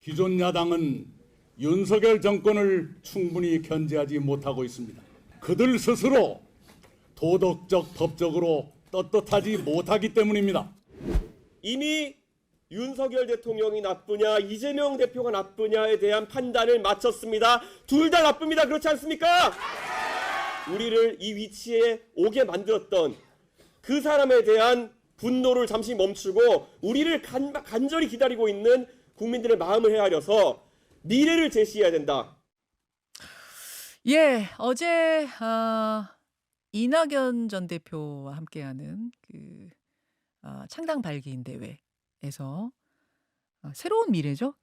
기존 야당은 윤석열 정권을 충분히 견제하지 못하고 있습니다. 그들 스스로 도덕적, 법적으로 떳떳하지 못하기 때문입니다. 이미 윤석열 대통령이 나쁘냐 이재명 대표가 나쁘냐에 대한 판단을 마쳤습니다. 둘 다 나쁩니다. 그렇지 않습니까? 우리를 이 위치에 오게 만들었던 그 사람에 대한 분노를 잠시 멈추고 우리를 간절히 기다리고 있는 국민들의 마음을 헤아려서 미래를 제시해야 된다. 예, 어제 이낙연 전 대표와 함께하는 그 창당 발기인 대회에서 새로운 미래죠.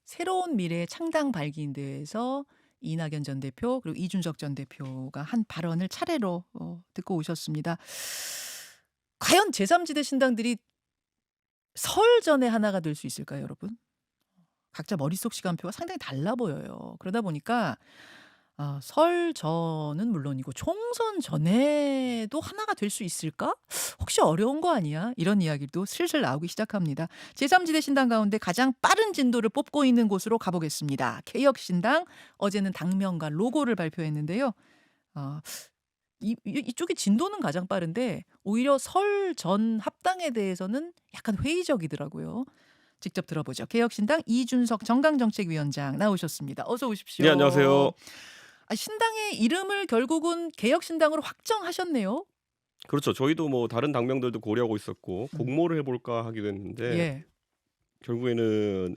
새로운 미래 창당 발기인 대회에서 이낙연 전 대표 그리고 이준석 전 대표가 한 발언을 차례로 듣고 오셨습니다. 과연 제3지대 신당들이 설 전에 하나가 될 수 있을까요, 여러분? 각자 머릿속 시간표가 상당히 달라 보여요. 그러다 보니까 설 전은 물론이고 총선 전에도 하나가 될 수 있을까? 혹시 어려운 거 아니야? 이런 이야기도 슬슬 나오기 시작합니다. 제3지대 신당 가운데 가장 빠른 진도를 뽑고 있는 곳으로 가보겠습니다. 개혁신당 어제는 당명과 로고를 발표했는데요. 이쪽이 진도는 가장 빠른데 오히려 설 전 합당에 대해서는 약간 회의적이더라고요. 직접 들어보죠. 개혁신당 이준석 정강정책위원장 나오셨습니다. 어서 오십시오. 네, 안녕하세요. 신당의 이름을 결국은 개혁신당으로 확정하셨네요. 그렇죠. 저희도 뭐 다른 당명들도 고려하고 있었고 공모를 해볼까 하기도 했는데 예. 결국에는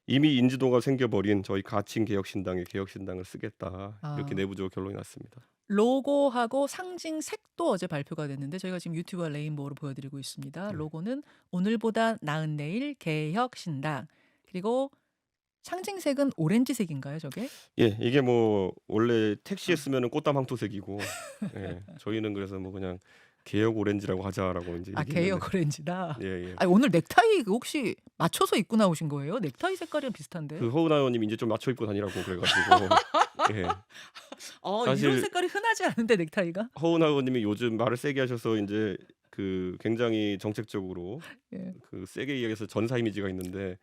이미 인지도가 생겨버린 저희 가칭 개혁신당의 개혁신당을 쓰겠다 이렇게 내부적으로 결론이 났습니다. 로고하고 상징 색도 어제 발표가 됐는데 저희가 지금 유튜브와 레인보우로 보여드리고 있습니다. 로고는 오늘보다 나은 내일 개혁신당. 그리고 상징색은 오렌지색인가요, 저게? 예, 이게 뭐 원래 택시에 쓰면은 꽃담 황토색이고, 예, 저희는 그래서 뭐 그냥 개혁 오렌지라고 하자라고 이제 얘기했는데. 개혁 오렌지다. 예, 예. 오늘 넥타이 혹시 맞춰서 입고 나오신 거예요? 넥타이 색깔이랑 비슷한데. 그 허은하 의원님 이제 좀 맞춰 입고 다니라고 그래가지고, 예, 사실 이런 색깔이 흔하지 않은데 넥타이가? 허은하 의원님이 요즘 말을 세게 하셔서 이제 그 굉장히 정책적으로 예. 그 세게 이야기해서 전사 이미지가 있는데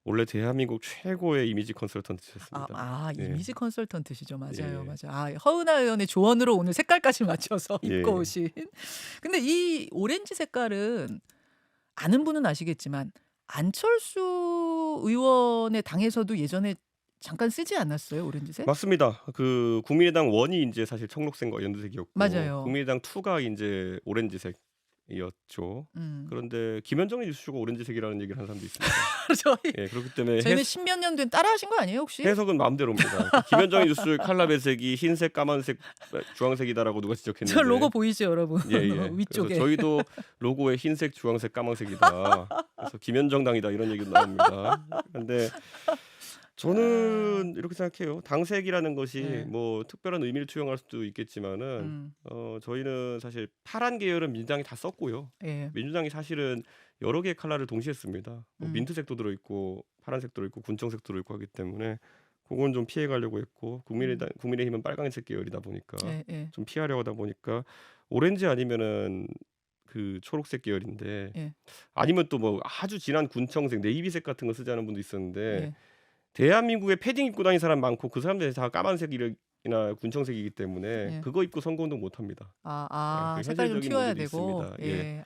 원래 대한민국 최고의 이미지 컨설턴트셨습니다. 예. 이미지 컨설턴트시죠. 맞아요. 예. 맞아요. 허은하 의원의 조언으로 오늘 색깔까지 맞춰서 예. 입고 오신. 근데 이 오렌지 색깔은 아는 분은 아시겠지만 안철수 의원의 당에서도 예전에 잠깐 쓰지 않았어요, 오렌지색? 맞습니다. 그 국민의당 1이 이제 사실 청록색과 연두색이었고, 맞아요. 국민의당 2가 이제 오렌지색이었죠. 그런데 김현정 뉴스쇼가 오렌지색이라는 얘기를 하는 사람도 있습니다. 저희 예, 그렇기 때문에 저희는 십몇 년 된 따라하신 거 아니에요, 혹시? 해석은 마음대로입니다. 김현정 뉴스 칼라 배색이 흰색, 까만색, 주황색이다라고 누가 지적했는데. 저 로고 보이죠, 여러분? 예, 예. 위쪽에. 그래서 저희도 로고에 흰색, 주황색, 까만색이다. 그래서 김현정당이다 이런 얘기도 나옵니다. 그런데 저는 이렇게 생각해요. 당색이라는 것이 네. 뭐 특별한 의미를 투영할 수도 있겠지만은 저희는 사실 파란 계열은 민주당이 다 썼고요. 예. 민주당이 사실은 여러 개의 컬러를 동시에 씁니다. 뭐 민트색도 들어있고 파란색도 들어있고 군청색도 들어있고 하기 때문에 그건 좀 피해가려고 했고 국민의힘은 빨강색 계열이다 보니까 예. 좀 피하려고 하다 보니까 오렌지 아니면은 그 초록색 계열인데 예. 아니면 또 뭐 아주 진한 군청색 네이비색 같은 거 쓰지 않은 분도 있었는데 예. 대한민국에 패딩 입고 다니는 사람 많고 그 사람들이 다 까만색이나 군청색이기 때문에 예. 그거 입고 선거운동 못합니다. 그 색깔이 좀 현실적인 튀어야 문제도 되고. 있습니다. 예,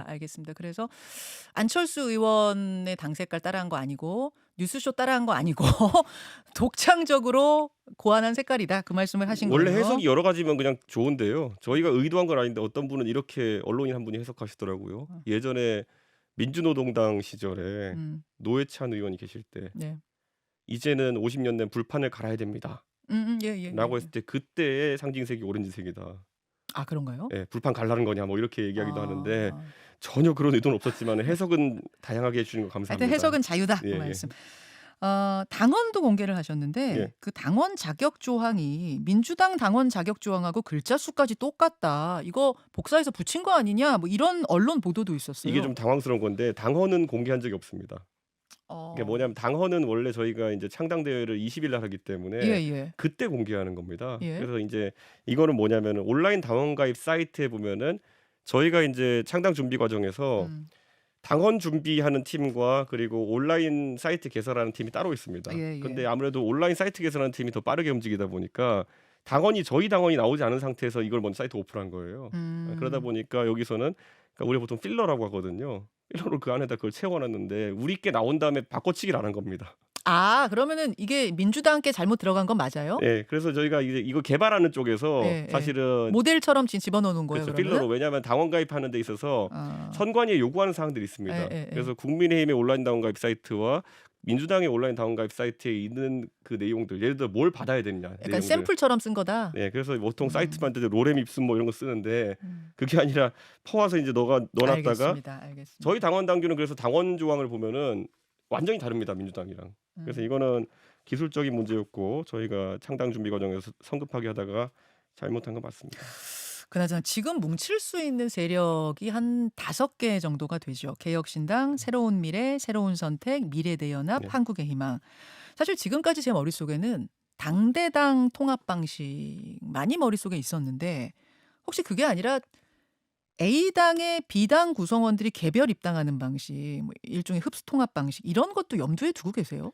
알겠습니다. 그래서 안철수 의원의 당 색깔 따라한 거 아니고 뉴스쇼 따라한 거 아니고 독창적으로 고안한 색깔이다. 그 말씀을 하신 원래 거예요. 해석이 여러 가지면 그냥 좋은데요. 저희가 의도한 건 아닌데 어떤 분은 이렇게 언론인 한 분이 해석하시더라고요. 예전에 민주노동당 시절에 노회찬 의원이 계실 때 네. 이제는 50년 된 불판을 갈아야 됩니다. 라고 예. 했을 때 그때의 상징색이 오렌지색이다. 그런가요? 예, 불판 갈라는 거냐 뭐 이렇게 얘기하기도 하는데 아. 전혀 그런 의도는 없었지만 해석은 다양하게 해주시는 거 감사합니다. 하여튼 해석은 자유다. 예, 그 말씀. 당원도 공개를 하셨는데 예. 그 당원 자격 조항이 민주당 당원 자격 조항하고 글자 수까지 똑같다. 이거 복사해서 붙인 거 아니냐? 뭐 이런 언론 보도도 있었어요. 이게 좀 당황스러운 건데 당헌은 공개한 적이 없습니다. 이게 뭐냐면 당헌은 원래 저희가 이제 창당 대회를 20일 날 하기 때문에 예. 그때 공개하는 겁니다. 예. 그래서 이제 이거는 뭐냐면 온라인 당원 가입 사이트에 보면은 저희가 이제 창당 준비 과정에서 당원 준비하는 팀과 그리고 온라인 사이트 개설하는 팀이 따로 있습니다. 예, 예. 근데 아무래도 온라인 사이트 개설하는 팀이 더 빠르게 움직이다 보니까 저희 당원이 나오지 않은 상태에서 이걸 먼저 사이트 오픈한 거예요. 그러다 보니까 여기서는 그러니까 우리가 보통 필러라고 하거든요. 필러로 그 안에다 그걸 채워놨는데 우리 게 나온 다음에 바꿔치기를 안 한 겁니다. 아, 그러면은 이게 민주당께 잘못 들어간 건 맞아요? 네, 그래서 저희가 이제 이거 개발하는 쪽에서 예, 예. 사실은 모델처럼 지금 집어넣어 놓은 거예요, 그렇죠, 그러면은? 필러로 왜냐하면 당원 가입하는 데 있어서 아. 선관위에 요구하는 사항들이 있습니다. 예, 예, 예. 그래서 국민의힘의 온라인 당원 가입 사이트와 민주당의 온라인 당원 가입 사이트에 있는 그 내용들, 예를 들어 뭘 받아야 되느냐, 약간 내용들. 샘플처럼 쓴 거다. 네, 그래서 보통 사이트 만들 때 로렘 입순 뭐 이런 거 쓰는데 음. 그게 아니라 퍼와서 이제 넣어놨다가 알겠습니다. 저희 당원 당규는 그래서 당원 조항을 보면은 완전히 다릅니다, 민주당이랑. 그래서 이거는 기술적인 문제였고 저희가 창당 준비 과정에서 성급하게 하다가 잘못한 건 맞습니다. 그나저나 지금 뭉칠 수 있는 세력이 한 5개 정도가 되죠. 개혁신당, 새로운 미래, 새로운 선택, 미래대연합, 네. 한국의 희망. 사실 지금까지 제 머릿속에는 당대당 통합 방식만이 머릿속에 있었는데 혹시 그게 아니라 A당의 B당 구성원들이 개별 입당하는 방식, 뭐 일종의 흡수 통합 방식 이런 것도 염두에 두고 계세요?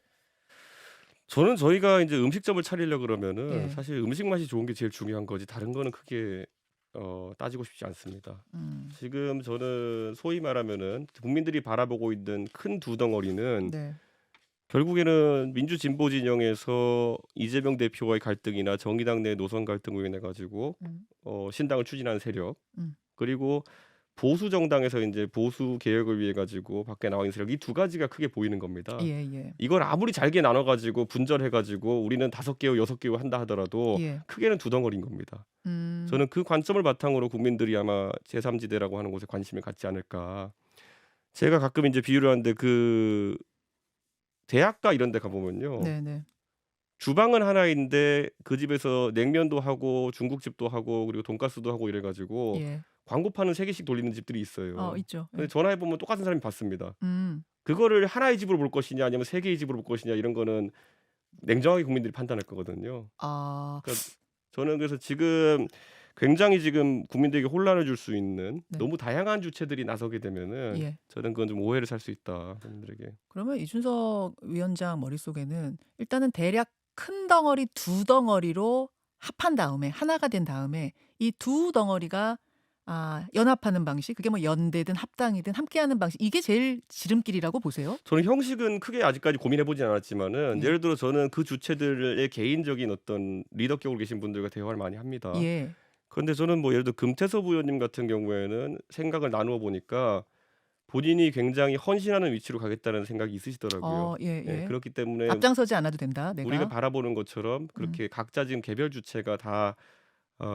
저는 저희가 이제 음식점을 차리려 그러면은 예. 사실 음식 맛이 좋은 게 제일 중요한 거지 다른 거는 크게 따지고 싶지 않습니다. 지금 저는 소위 말하면은 국민들이 바라보고 있는 큰 두 덩어리는 네. 결국에는 민주 진보 진영에서 이재명 대표와의 갈등이나 정의당 내 노선 갈등으로 인해 가지고 신당을 추진하는 세력 음. 그리고 보수 정당에서 이제 보수 개혁을 위해 가지고 밖에 나와 있는 세력 이 두 가지가 크게 보이는 겁니다. 예, 예. 이걸 아무리 잘게 나눠 가지고 분절해 가지고 우리는 5개요 6개요 한다 하더라도 예. 크게는 두 덩어리인 겁니다. 저는 그 관점을 바탕으로 국민들이 아마 제3지대라고 하는 곳에 관심을 갖지 않을까. 제가 가끔 이제 비유를 하는데 그 대학가 이런 데 가보면요. 네, 네. 주방은 하나인데 그 집에서 냉면도 하고 중국집도 하고 그리고 돈가스도 하고 이래 가지고 예. 광고판을 3개씩 돌리는 집들이 있어요. 있죠. 근데 예. 전화해 보면 똑같은 사람이 받습니다. 음. 그거를 하나의 집으로 볼 것이냐 아니면 3개의 집으로 볼 것이냐 이런 거는 냉정하게 국민들이 판단할 거거든요. 아. 그러니까 저는 그래서 지금 굉장히 지금 국민들에게 혼란을 줄 수 있는 네. 너무 다양한 주체들이 나서게 되면은 예. 저는 그건 좀 오해를 살 수 있다 국민들에게. 그러면 이준석 위원장 머릿속에는 일단은 대략 큰 덩어리 두 덩어리로 합한 다음에 하나가 된 다음에 이 두 덩어리가 연합하는 방식 그게 뭐 연대든 합당이든 함께하는 방식 이게 제일 지름길이라고 보세요? 저는 형식은 크게 아직까지 고민해 보진 않았지만은 예. 예를 들어 저는 그 주체들의 개인적인 어떤 리더격으로 계신 분들과 대화를 많이 합니다. 예. 그런데 저는 뭐 예를 들어 금태섭 의원님 같은 경우에는 생각을 나누어 보니까 본인이 굉장히 헌신하는 위치로 가겠다는 생각이 있으시더라고요. 예, 예. 그렇기 때문에 앞장서지 않아도 된다. 내가. 우리가 바라보는 것처럼 그렇게 각자 지금 개별 주체가 다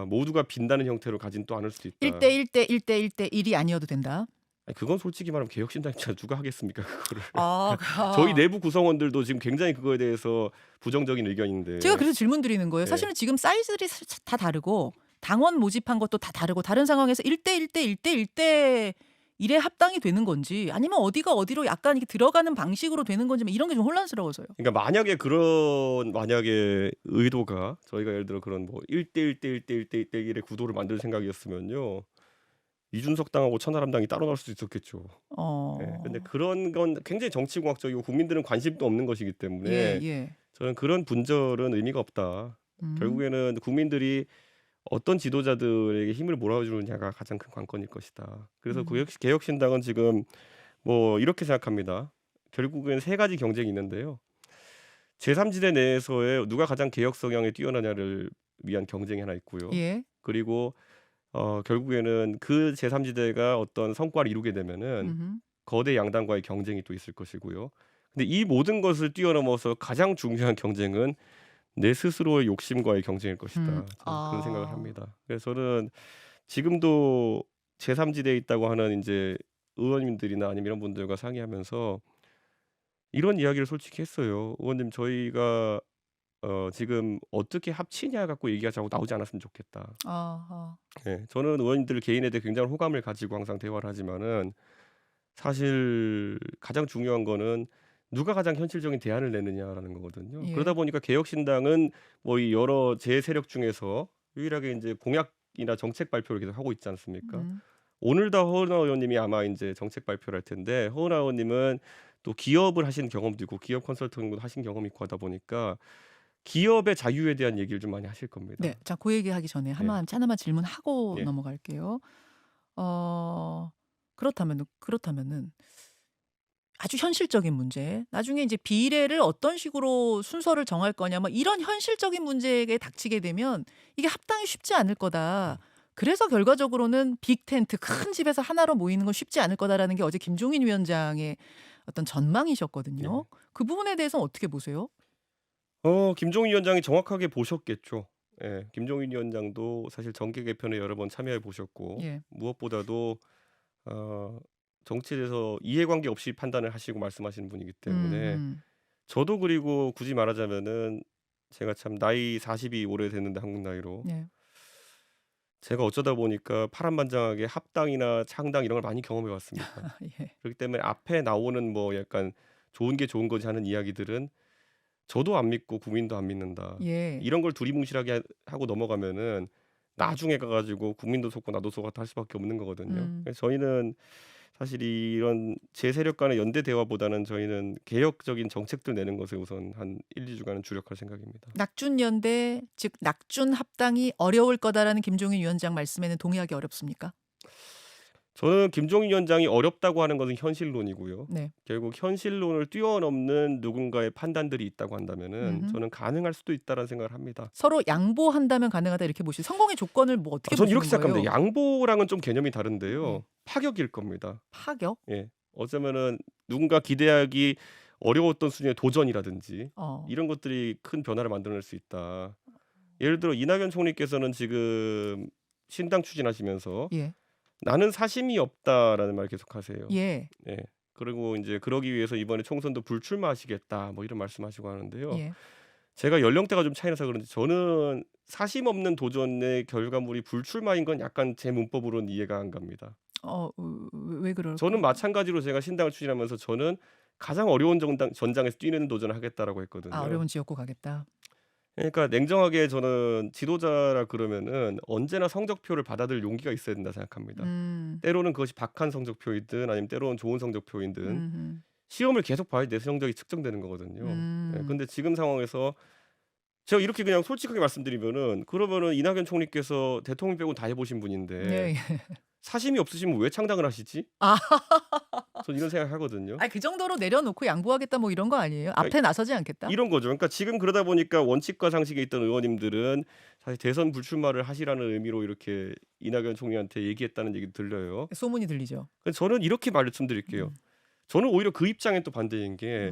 모두가 빈다는 형태로 가진 또 않을 수도 있다. 1대1대1대1대1이 아니어도 된다. 아니, 그건 솔직히 말하면 개혁신당 입장 누가 하겠습니까 그거를. 아. 저희 내부 구성원들도 지금 굉장히 그거에 대해서 부정적인 의견인데. 제가 그래서 질문 드리는 거예요. 네. 사실은 지금 사이즈들이 다 다르고 당원 모집한 것도 다 다르고 다른 상황에서 1대1대1대1대 1에 합당이 되는 건지 아니면 어디가 어디로 약간 이렇게 들어가는 방식으로 되는 건지 이런 게 좀 혼란스러워서요. 그러니까 만약에 의도가 저희가 예를 들어 그런 뭐 1대1대1대1대1의 구도를 만들 생각이었으면요. 이준석 당하고 천하람당이 따로 나올 수도 있었겠죠. 근데 그런 건 굉장히 정치공학적이고 국민들은 관심도 없는 것이기 때문에 예. 저는 그런 분절은 의미가 없다. 결국에는 국민들이 어떤 지도자들에게 힘을 몰아주느냐가 가장 큰 관건일 것이다. 그래서 개혁신당은 지금 뭐 이렇게 생각합니다. 결국엔 3가지 경쟁이 있는데요. 제3지대 내에서의 누가 가장 개혁 성향에 뛰어나냐를 위한 경쟁이 하나 있고요. 예. 그리고 결국에는 그 제3지대가 어떤 성과를 이루게 되면은 거대 양당과의 경쟁이 또 있을 것이고요. 근데 이 모든 것을 뛰어넘어서 가장 중요한 경쟁은 내 스스로의 욕심과의 경쟁일 것이다. 저는 그런 생각을 합니다. 그래서 저는 지금도 제3지대에 있다고 하는 이제 의원님들이나 아니면 이런 분들과 상의하면서 이런 이야기를 솔직히 했어요. 의원님 저희가 지금 어떻게 합치냐 갖고 얘기하자고 나오지 않았으면 좋겠다. 네, 저는 의원님들 개인에 대해 굉장한 호감을 가지고 항상 대화를 하지만은 사실 가장 중요한 거는 누가 가장 현실적인 대안을 내느냐라는 거거든요. 예. 그러다 보니까 개혁신당은 뭐 이 여러 제 세력 중에서 유일하게 이제 공약이나 정책 발표를 계속 하고 있지 않습니까? 오늘 더 허은하 의원님이 아마 이제 정책 발표를 할 텐데 허은하 의원님은 또 기업을 하신 경험도 있고 기업 컨설팅도 하신 경험이 있고 하다 보니까 기업의 자유에 대한 얘기를 좀 많이 하실 겁니다. 네. 자, 그 얘기하기 전에 네. 하나만 질문하고 예. 넘어갈게요. 그렇다면은 아주 현실적인 문제. 나중에 이제 비례를 어떤 식으로 순서를 정할 거냐, 뭐 이런 현실적인 문제에 닥치게 되면 이게 합당이 쉽지 않을 거다. 그래서 결과적으로는 빅 텐트, 큰 집에서 하나로 모이는 건 쉽지 않을 거다라는 게 어제 김종인 위원장의 어떤 전망이셨거든요. 그 부분에 대해서는 어떻게 보세요? 김종인 위원장이 정확하게 보셨겠죠. 예. 김종인 위원장도 사실 정계 개편에 여러 번 참여해 보셨고 예. 무엇보다도 정치에 대해서 이해관계 없이 판단을 하시고 말씀하시는 분이기 때문에 저도 그리고 굳이 말하자면은 제가 참 나이 40이 오래됐는데 한국 나이로 예. 제가 어쩌다 보니까 파란만장하게 합당이나 창당 이런 걸 많이 경험해 왔습니다. 예. 그렇기 때문에 앞에 나오는 뭐 약간 좋은 게 좋은 거지 하는 이야기들은 저도 안 믿고 국민도 안 믿는다. 예. 이런 걸 두리뭉실하게 하고 넘어가면은 나중에 가가지고 국민도 속고 나도 속았다 할 수밖에 없는 거거든요. 그래서 저희는 사실 이런 제 세력 간의 연대 대화보다는 저희는 개혁적인 정책들 내는 것에 우선 한 1, 2주간은 주력할 생각입니다. 낙준연대, 즉 낙준 합당이 어려울 거다라는 김종인 위원장 말씀에는 동의하기 어렵습니까? 저는 김종인 위원장이 어렵다고 하는 것은 현실론이고요. 네. 결국 현실론을 뛰어넘는 누군가의 판단들이 있다고 한다면은 저는 가능할 수도 있다라는 생각을 합니다. 서로 양보한다면 가능하다 이렇게 보시죠. 성공의 조건을 뭐 어떻게 저는 보시는 이렇게 거예요? 생각합니다. 양보랑은 좀 개념이 다른데요. 네. 파격일 겁니다. 파격? 예. 어쩌면은 누군가 기대하기 어려웠던 수준의 도전이라든지 이런 것들이 큰 변화를 만들어낼 수 있다. 예를 들어 이낙연 총리께서는 지금 신당 추진하시면서 예. 나는 사심이 없다라는 말 계속하세요. 예. 예. 그리고 이제 그러기 위해서 이번에 총선도 불출마하시겠다 뭐 이런 말씀하시고 하는데요. 예. 제가 연령대가 좀 차이 나서 그런지 저는 사심 없는 도전의 결과물이 불출마인 건 약간 제 문법으로는 이해가 안 갑니다. 왜 그럴까요? 저는 마찬가지로 제가 신당을 추진하면서 저는 가장 어려운 전장에서 뛰는 도전을 하겠다라고 했거든요. 어려운 지역구 가겠다. 그러니까 냉정하게 저는 지도자라 그러면은 언제나 성적표를 받아들일 용기가 있어야 된다 생각합니다. 때로는 그것이 박한 성적표이든 아니면 때로는 좋은 성적표이든 시험을 계속 봐야 내 성적이 측정되는 거거든요. 근데 지금 상황에서 제가 이렇게 그냥 솔직하게 말씀드리면은 그러면은 이낙연 총리께서 대통령 빼고 다 해보신 분인데 예. 사심이 없으시면 왜 창당을 하시지? 아. 전 이런 생각하거든요. 그 정도로 내려놓고 양보하겠다 뭐 이런 거 아니에요? 앞에 나서지 않겠다? 이런 거죠. 그러니까 지금 그러다 보니까 원칙과 상식에 있던 의원님들은 사실 대선 불출마를 하시라는 의미로 이렇게 이낙연 총리한테 얘기했다는 얘기도 들려요. 소문이 들리죠. 그래서 저는 이렇게 말씀드릴게요. 저는 오히려 그 입장에 또 반대인 게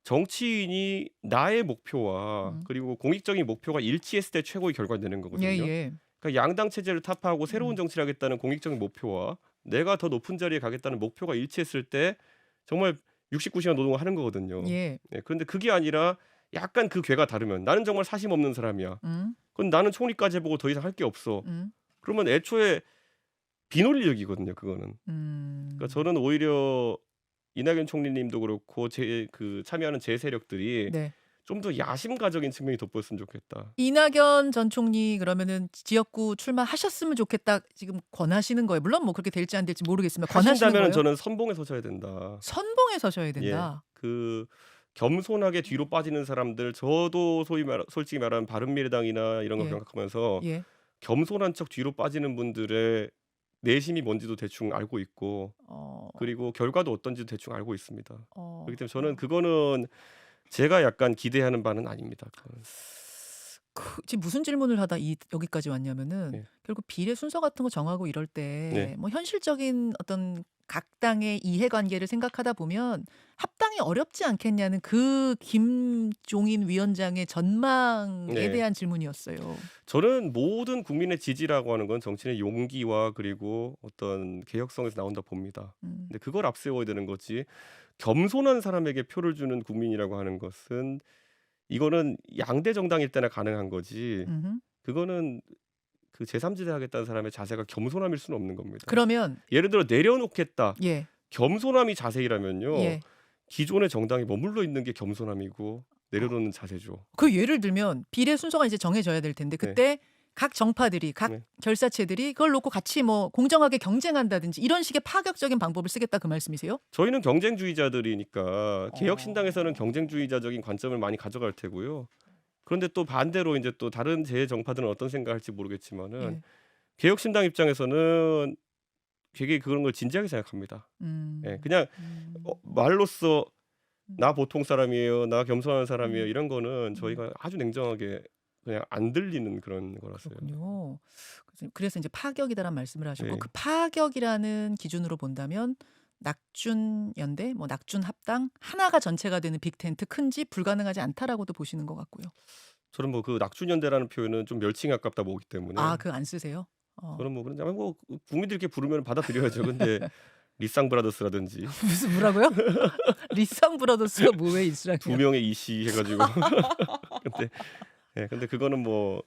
정치인이 나의 목표와 그리고 공익적인 목표가 일치했을 때 최고의 결과를 내는 거거든요. 예. 그러니까 양당 체제를 타파하고 새로운 정치를 하겠다는 공익적인 목표와 내가 더 높은 자리에 가겠다는 목표가 일치했을 때 정말 69시간 노동을 하는 거거든요. 예. 네, 그런데 그게 아니라 약간 그 궤가 다르면 나는 정말 사심 없는 사람이야. 그건 나는 총리까지 해보고 더 이상 할 게 없어. 그러면 애초에 비논리적이거든요. 그거는. 그러니까 저는 오히려 이낙연 총리님도 그렇고 참여하는 제 세력들이 네. 좀 더 야심가적인 측면이 돋보였으면 좋겠다. 이낙연 전 총리 그러면은 지역구 출마하셨으면 좋겠다 지금 권하시는 거예요. 물론 뭐 그렇게 될지 안 될지 모르겠지만 권하시는 하신다면 거예요. 저는 선봉에 서셔야 된다. 선봉에 서셔야 된다. 그 겸손하게 뒤로 빠지는 사람들 저도 솔직히 말하면 바른미래당이나 이런 거 예. 생각하면서 예. 겸손한 척 뒤로 빠지는 분들의 내심이 뭔지도 대충 알고 있고 그리고 결과도 어떤지도 대충 알고 있습니다. 그렇기 때문에 저는 그거는 제가 약간 기대하는 바는 아닙니다. 지금 무슨 질문을 하다 여기까지 왔냐면은 네. 결국 비례 순서 같은 거 정하고 이럴 때 네. 뭐 현실적인 어떤 각 당의 이해관계를 생각하다 보면 합당이 어렵지 않겠냐는 그 김종인 위원장의 전망에 네. 대한 질문이었어요. 저는 모든 국민의 지지라고 하는 건 정치인의 용기와 그리고 어떤 개혁성에서 나온다 봅니다. 근데 그걸 앞세워야 되는 거지. 겸손한 사람에게 표를 주는 국민이라고 하는 것은 이거는 양대 정당일 때나 가능한 거지. 그거는 그 제3지대 하겠다는 사람의 자세가 겸손함일 수는 없는 겁니다. 그러면 예를 들어 내려놓겠다. 예. 겸손함이 자세이라면요. 예. 기존의 정당이 머물러 있는 게 겸손함이고 내려놓는 자세죠. 그 예를 들면 비례 순서가 이제 정해져야 될 텐데 그때 각 정파들이 각 네. 결사체들이 그걸 놓고 같이 뭐 공정하게 경쟁한다든지 이런 식의 파격적인 방법을 쓰겠다 그 말씀이세요? 저희는 경쟁주의자들이니까 개혁신당에서는 어. 경쟁주의자적인 관점을 많이 가져갈 테고요. 그런데 또 반대로 이제 또 다른 제 정파들은 어떤 생각할지 모르겠지만은 예. 개혁신당 입장에서는 되게 그런 걸 진지하게 생각합니다. 예, 그냥 음. 말로써 음. 나 보통 사람이에요, 나 겸손한 사람이에요 음. 이런 거는 음. 저희가 아주 냉정하게 그냥 안 들리는 그런 거라서요. 그렇군요. 그래서 이제 파격이다라는 말씀을 하셨고 네. 그 파격이라는 기준으로 본다면 낙준 연대, 뭐 낙준 합당 하나가 전체가 되는 빅텐트 큰 집 불가능하지 않다라고도 보시는 것 같고요. 저는 뭐 그 낙준연대라는 표현은 좀 멸칭에 가깝다 보기 아, 때문에 그거 안 쓰세요? 어. 저는 뭐 그런데 뭐 국민들이 이렇게 부르면 받아들여야죠. 근데 리쌍 브라더스라든지 무슨 뭐라고요? 리쌍 브라더스가 뭐에 두 있으라고요? 명의 이씨 해가지고 근데 근데 그거는 뭐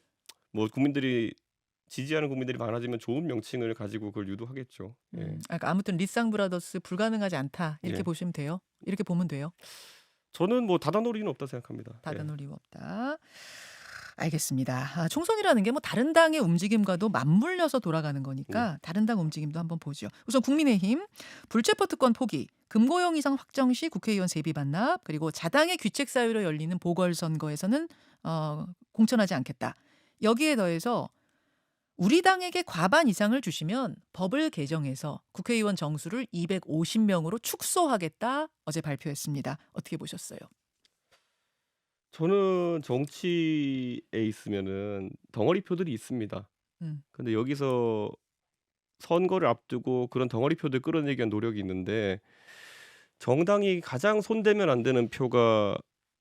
국민들이 지지하는 국민들이 많아지면 좋은 명칭을 가지고 그걸 유도하겠죠. 그러니까 아무튼 리쌍 브라더스 불가능하지 않다 이렇게 예. 보시면 돼요. 이렇게 보면 돼요. 저는 뭐 닫아놓을 없다 생각합니다. 닫아놓을 이유 없다. 알겠습니다. 총선이라는 게 뭐 다른 당의 움직임과도 맞물려서 돌아가는 거니까 다른 당 움직임도 한번 보죠. 우선 국민의힘 불체포 특권 포기, 금고용 이상 확정 시 국회의원 세비 반납, 그리고 자당의 귀책 사유로 열리는 보궐선거에서는 공천하지 않겠다. 여기에 더해서 우리 당에게 과반 이상을 주시면 법을 개정해서 국회의원 정수를 250명으로 축소하겠다 어제 발표했습니다. 어떻게 보셨어요? 저는 정치에 있으면은 덩어리 표들이 있습니다. 음. 근데 여기서 선거를 앞두고 그런 덩어리 표들 끌어내기 위한 노력이 있는데 정당이 가장 손대면 안 되는 표가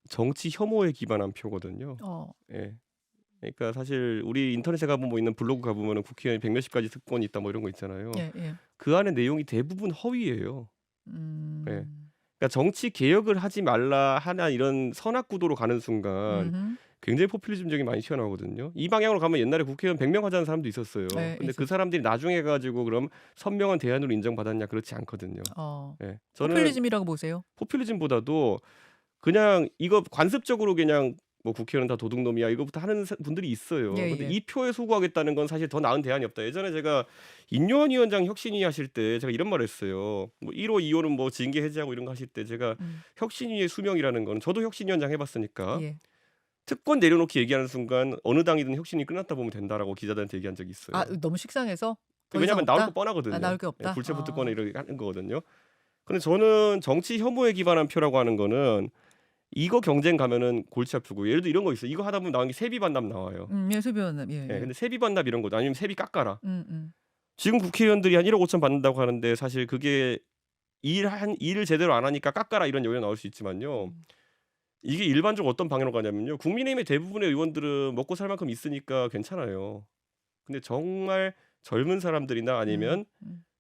정치 혐오에 기반한 표거든요. 어. 예. 그러니까 사실 우리 인터넷에 가보면 뭐 있는 블로그 가보면은 국회의원이 100몇십 가지 특권이 있다 뭐 이런 거 있잖아요. 예, 예. 그 안에 내용이 대부분 허위예요. 음. 그러니까 정치 개혁을 하지 말라 하나 이런 선악 구도로 가는 순간 음흠. 굉장히 포퓰리즘적이 많이 튀어나오거든요. 이 방향으로 가면 옛날에 국회의원 100명 하자는 사람도 있었어요. 네, 근데 그 있었죠. 사람들이 나중에 가지고 그럼 선명한 대안으로 인정받았냐 그렇지 않거든요. 저는 포퓰리즘이라고 보세요. 포퓰리즘보다도 그냥 이거 관습적으로 그냥 뭐 국회의원은 다 도둑놈이야 이거부터 하는 분들이 있어요. 예, 근데 예. 이 표에 소구하겠다는 건 사실 더 나은 대안이 없다. 예전에 제가 인요한 위원장 혁신위 하실 때 제가 이런 말 했어요. 뭐 1호, 2호는 뭐 징계 해제하고 이런 거 하실 때 제가 혁신위의 수명이라는 건 저도 혁신위원장 해봤으니까 예. 특권 내려놓기 얘기하는 순간 어느 당이든 혁신이 끝났다 보면 된다라고 기자들한테 얘기한 적이 있어요. 아, 너무 식상해서 더 이상 왜냐하면 나올 거 없다? 뻔하거든요. 나올 게 없다. 불체포 특권에 이렇게 하는 거거든요. 근데 저는 정치 혐오에 기반한 표라고 하는 거는 이거 경쟁 가면은 골치 아프고 예를 들어 이런 거 있어요. 이거 하다 보면 나오는 게 세비 반납 나와요. 예, 소비원은 예. 근데 세비 반납 이런 거 아니면 세비 깎아라. 음. 지금 국회의원들이 한 1억 5천 받는다고 하는데 사실 그게 일을 제대로 안 하니까 깎아라 이런 요인이 나올 수 있지만요. 이게 일반적으로 어떤 방향으로 가냐면요. 국민의힘의 대부분의 의원들은 먹고 살 만큼 있으니까 괜찮아요. 근데 정말 젊은 사람들이나 아니면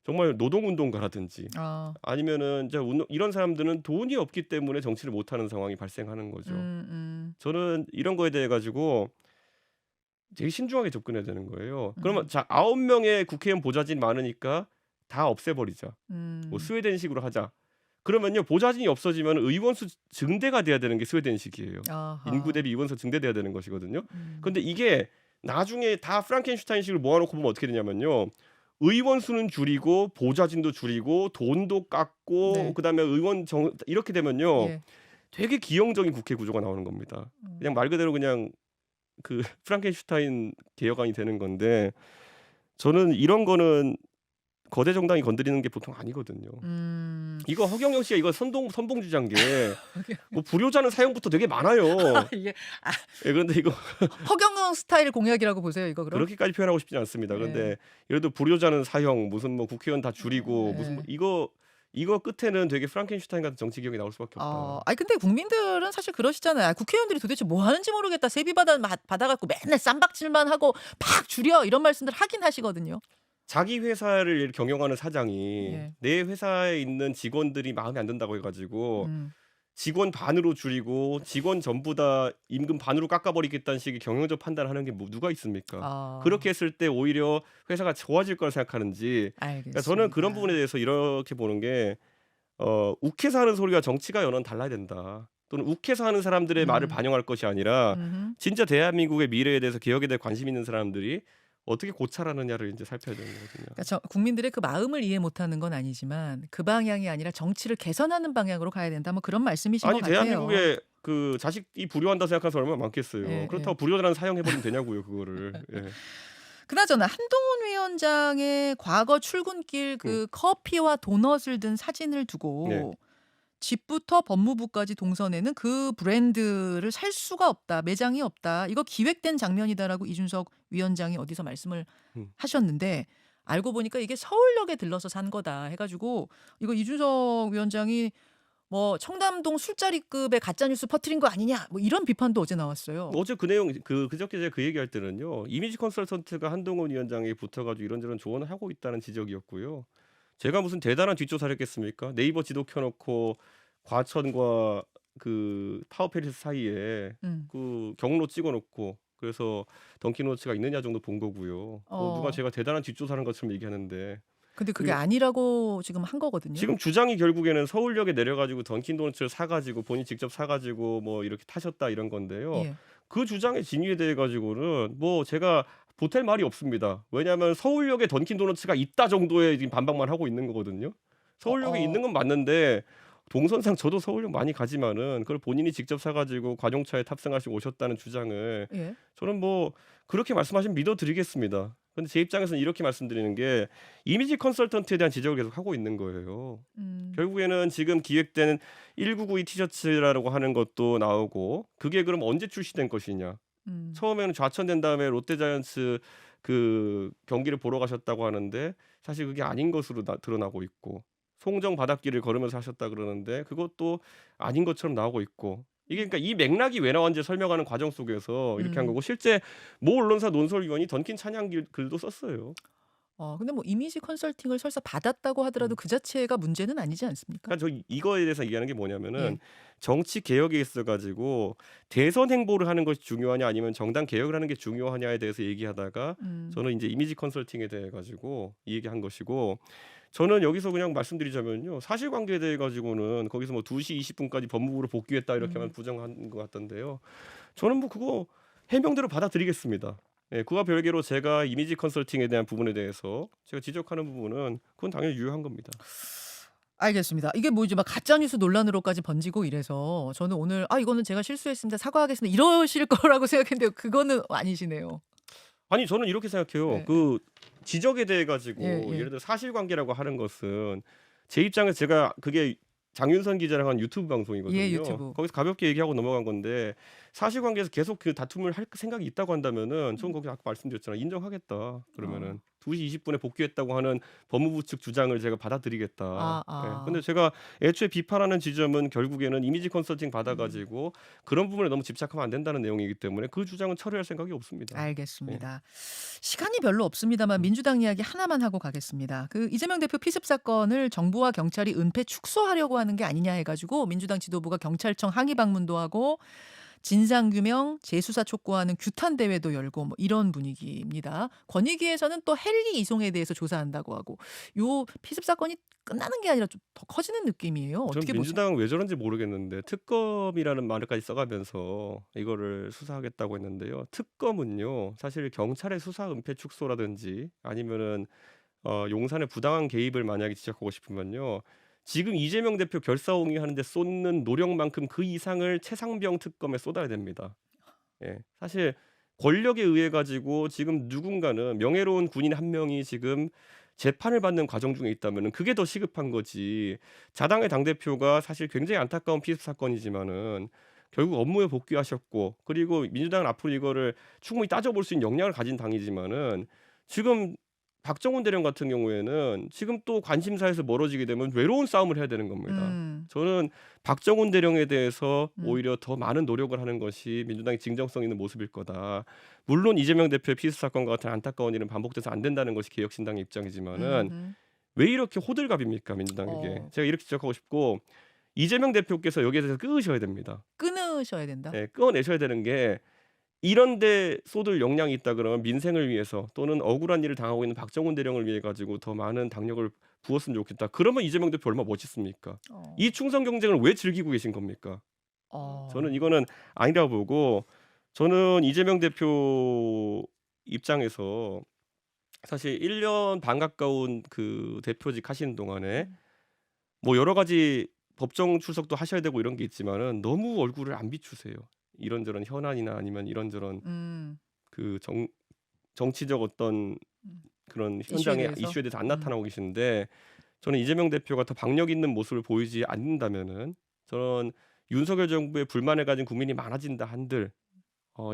정말 노동운동가라든지 아. 아니면은 이런 사람들은 돈이 없기 때문에 정치를 못하는 상황이 발생하는 거죠. 저는 이런 거에 대해 가지고 되게 신중하게 접근해야 되는 거예요. 그러면 자 9명의 국회의원 보좌진이 많으니까 다 없애버리자. 뭐 스웨덴식으로 하자. 그러면요 보좌진이 없어지면 의원수 증대가 돼야 되는 게 스웨덴식이에요. 아하. 인구 대비 의원수 증대돼야 되는 것이거든요. 근데 이게 나중에 다 프랑켄슈타인식으로 모아놓고 보면 어떻게 되냐면요. 의원 수는 줄이고 보좌진도 줄이고 돈도 깎고 네. 그다음에 이렇게 되면요. 예. 되게 기형적인 국회 구조가 나오는 겁니다. 그냥 말 그대로 그냥 그 프랑켄슈타인 개혁안이 되는 건데 저는 이런 거는 거대 정당이 건드리는 게 보통 아니거든요. 이거 허경영 씨가 이거 선봉주자인 게 뭐 불효자는 사형부터 되게 많아요. 이게 그런데 이거 허경영 스타일 공약이라고 보세요, 이거 그럼? 그렇게까지 표현하고 싶지는 않습니다. 그런데 예를 들어 불효자는 사형 무슨 뭐 국회의원 다 줄이고 무슨 뭐 이거 끝에는 되게 프랑켄슈타인 같은 정치 기억이 나올 수밖에 없다. 아니 근데 국민들은 사실 그러시잖아요. 국회의원들이 도대체 뭐 하는지 모르겠다. 세비 받아갖고 맨날 쌈박질만 하고 팍 줄여 이런 말씀들 하긴 하시거든요. 자기 회사를 경영하는 사장이 예. 내 회사에 있는 직원들이 마음에 안 든다고 해가지고 직원 반으로 줄이고 직원 전부 다 임금 반으로 깎아버리겠다는 식의 경영적 판단을 하는 게 뭐 누가 있습니까? 그렇게 했을 때 오히려 회사가 좋아질 거라 생각하는지. 그러니까 저는 그런 부분에 대해서 이렇게 보는 게 욱해서 하는 소리와 정치가 연원 달라야 된다. 또는 욱해서 하는 사람들의 말을 반영할 것이 아니라 음흠. 진짜 대한민국의 미래에 대해서 개혁에 대해 관심 있는 사람들이 어떻게 고찰하느냐를 이제 살펴야 되는 거거든요. 그러니까 국민들의 그 마음을 이해 못하는 건 아니지만 그 방향이 아니라 정치를 개선하는 방향으로 가야 된다. 뭐 그런 말씀이신 아니 것 같아요. 대한민국에 그 자식이 불효한다 생각하는 사람 얼마나 많겠어요. 예, 그렇다고 불효자라는 사형해버리면 되냐고요 그거를. 예. 그나저나 한동훈 위원장의 과거 출근길 그 커피와 도넛을 든 사진을 두고 네. 집부터 법무부까지 동선에는 그 브랜드를 살 수가 없다. 매장이 없다. 이거 기획된 장면이다라고 이준석 위원장이 어디서 말씀을 음. 하셨는데 알고 보니까 이게 서울역에 들러서 산 거다 해가지고 이거 이준석 위원장이 뭐 청담동 술자리급의 가짜뉴스 퍼뜨린 거 아니냐 뭐 이런 비판도 어제 나왔어요. 어제 그 내용 그저께 제가 그 얘기할 때는요. 이미지 컨설턴트가 한동훈 위원장에 붙어가지고 이런저런 조언을 하고 있다는 지적이었고요. 제가 무슨 대단한 뒷조사를 했겠습니까? 네이버 지도 켜놓고 과천과 그 파워페리스 사이에 음. 그 경로 찍어놓고 그래서 던킨도너츠가 있느냐 정도 본 거고요. 누가 제가 대단한 뒷조사하는 것처럼 얘기하는데 근데 그게 그리고 아니라고 지금 한 거거든요. 지금 주장이 결국에는 서울역에 내려가지고 던킨도너츠를 사가지고 본인 직접 사가지고 뭐 이렇게 타셨다 이런 건데요. 예. 그 주장의 진위에 대해 가지고는 뭐 제가 보탤 말이 없습니다. 왜냐하면 서울역에 던킨도너츠가 있다 정도의 지금 반박만 하고 있는 거거든요. 서울역에 있는 건 맞는데 동선상 저도 서울역 많이 가지만은 그걸 본인이 직접 사가지고 관용차에 탑승하시고 오셨다는 주장을 예. 저는 뭐 그렇게 말씀하시면 믿어드리겠습니다. 근데 제 입장에서는 이렇게 말씀드리는 게 이미지 컨설턴트에 대한 지적을 계속 하고 있는 거예요. 결국에는 지금 기획된 1992 티셔츠라고 하는 것도 나오고 그게 그럼 언제 출시된 것이냐. 처음에는 좌천된 다음에 롯데자이언츠 그 경기를 보러 가셨다고 하는데 사실 그게 아닌 것으로 드러나고 있고 송정 바닷길을 걸으면서 하셨다 그러는데 그것도 아닌 것처럼 나오고 있고 이게 그러니까 이 맥락이 왜 나왔는지 설명하는 과정 속에서 이렇게 한 거고 실제 모 언론사 논설위원이 던킨 찬양 글도 썼어요. 근데 뭐 이미지 컨설팅을 설사 받았다고 하더라도 그 자체가 문제는 아니지 않습니까? 그러니까 저 이거에 대해서 얘기하는 게 뭐냐면은 예. 정치 개혁에 있어 가지고 대선 행보를 하는 것이 중요하냐 아니면 정당 개혁을 하는 게 중요하냐에 대해서 얘기하다가 저는 이제 이미지 컨설팅에 대해 가지고 이 얘기한 것이고 저는 여기서 그냥 말씀드리자면요. 사실관계에 대해 가지고는 거기서 뭐 2시 20분까지 법무부로 복귀했다 이렇게만 부정한 것 같던데요. 저는 뭐 그거 해명대로 받아들이겠습니다. 예, 그와 별개로 제가 이미지 컨설팅에 대한 부분에 대해서 제가 지적하는 부분은 그건 당연히 유효한 겁니다. 알겠습니다. 이게 뭐 이제 막 가짜뉴스 논란으로까지 번지고 이래서 저는 오늘 이거는 제가 실수했습니다. 사과하겠습니다. 이러실 거라고 생각했는데 그거는 아니시네요. 아니 저는 이렇게 생각해요. 네. 그 지적에 대해 가지고 예. 예를 들어 사실관계라고 하는 것은 제 입장에서 제가 그게 장윤선 기자랑 한 유튜브 방송이거든요. 예, 유튜브. 거기서 가볍게 얘기하고 넘어간 건데 사실관계에서 계속 그 다툼을 할 생각이 있다고 한다면은 저는 거기 아까 말씀드렸잖아요. 인정하겠다. 그러면은 2시 20분에 복귀했다고 하는 법무부 측 주장을 제가 받아들이겠다. 예. 근데 제가 애초에 비판하는 지점은 결국에는 이미지 컨설팅 받아가지고 그런 부분에 너무 집착하면 안 된다는 내용이기 때문에 그 주장은 처리할 생각이 없습니다. 알겠습니다. 시간이 별로 없습니다만 민주당 이야기 하나만 하고 가겠습니다. 그 이재명 대표 피습 사건을 정부와 경찰이 은폐 축소하려고 하는 게 아니냐 해가지고 민주당 지도부가 경찰청 항의 방문도 하고 진상규명 재수사 촉구하는 규탄 대회도 열고 뭐 이런 분위기입니다. 권익위에서는 또 헬기 이송에 대해서 조사한다고 하고 요 피습 사건이 끝나는 게 아니라 좀 더 커지는 느낌이에요. 전 어떻게 보세요? 민주당은 왜 저런지 모르겠는데 특검이라는 말을까지 써가면서 이거를 수사하겠다고 했는데요. 특검은요 사실 경찰의 수사 은폐 축소라든지 아니면은 용산의 부당한 개입을 만약에 지적하고 싶으면요. 지금 이재명 대표 결사홍위 하는데 쏟는 노력만큼 그 이상을 최상병 특검에 쏟아야 됩니다. 예, 사실 권력에 의해 가지고 지금 누군가는 명예로운 군인 한 명이 지금 재판을 받는 과정 중에 있다면은 그게 더 시급한 거지. 자당의 당 대표가 사실 굉장히 안타까운 피습 사건이지만은 결국 업무에 복귀하셨고 그리고 민주당은 앞으로 이거를 충분히 따져볼 수 있는 역량을 가진 당이지만은 지금 박정훈 대령 같은 경우에는 지금 또 관심사에서 멀어지게 되면 외로운 싸움을 해야 되는 겁니다. 저는 박정훈 대령에 대해서 오히려 더 많은 노력을 하는 것이 민주당의 진정성 있는 모습일 거다. 물론 이재명 대표의 피습 사건과 같은 안타까운 일은 반복돼서 안 된다는 것이 개혁신당의 입장이지만은 왜 이렇게 호들갑입니까 민주당에게. 제가 이렇게 지적하고 싶고 이재명 대표께서 여기에 대해서 끊으셔야 됩니다. 끊으셔야 된다. 네, 끊어내셔야 되는 게 이런데 쏟을 역량이 있다 그러면 민생을 위해서 또는 억울한 일을 당하고 있는 박정훈 대령을 위해 가지고 더 많은 당력을 부었으면 좋겠다. 그러면 이재명 대표 얼마나 멋있습니까? 이 충성 경쟁을 왜 즐기고 계신 겁니까? 저는 이거는 아니라고 보고, 저는 이재명 대표 입장에서 사실 1년 반 가까운 그 대표직 하시는 동안에 뭐 여러 가지 법정 출석도 하셔야 되고 이런 게 있지만은 너무 얼굴을 안 비추세요. 이런저런 현안이나 아니면 이런저런 음. 그 정치적 어떤 음. 그런 이슈에 현장의 대해서? 이슈에 대해서 안 나타나고 계시는데, 저는 이재명 대표가 더 박력 있는 모습을 보이지 않는다면은, 저는 윤석열 정부에 불만을 가진 국민이 많아진다 한들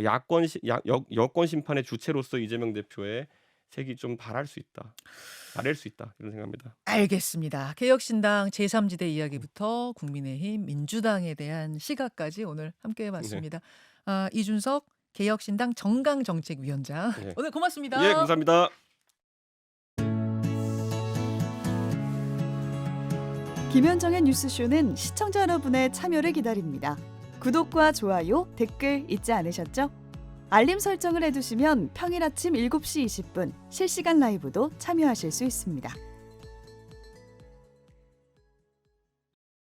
여권 심판의 주체로서 이재명 대표의 색이 좀 바랄 수 있다 이런 생각합니다. 알겠습니다. 개혁신당 제3지대 이야기부터 국민의힘, 민주당에 대한 시각까지 오늘 함께 해봤습니다. 이준석 개혁신당 정강정책위원장 네. 오늘 고맙습니다. 예, 감사합니다. 김현정의 뉴스쇼는 시청자 여러분의 참여를 기다립니다. 구독과 좋아요, 댓글 잊지 않으셨죠? 알림 설정을 해두시면 평일 아침 7시 20분 실시간 라이브도 참여하실 수 있습니다.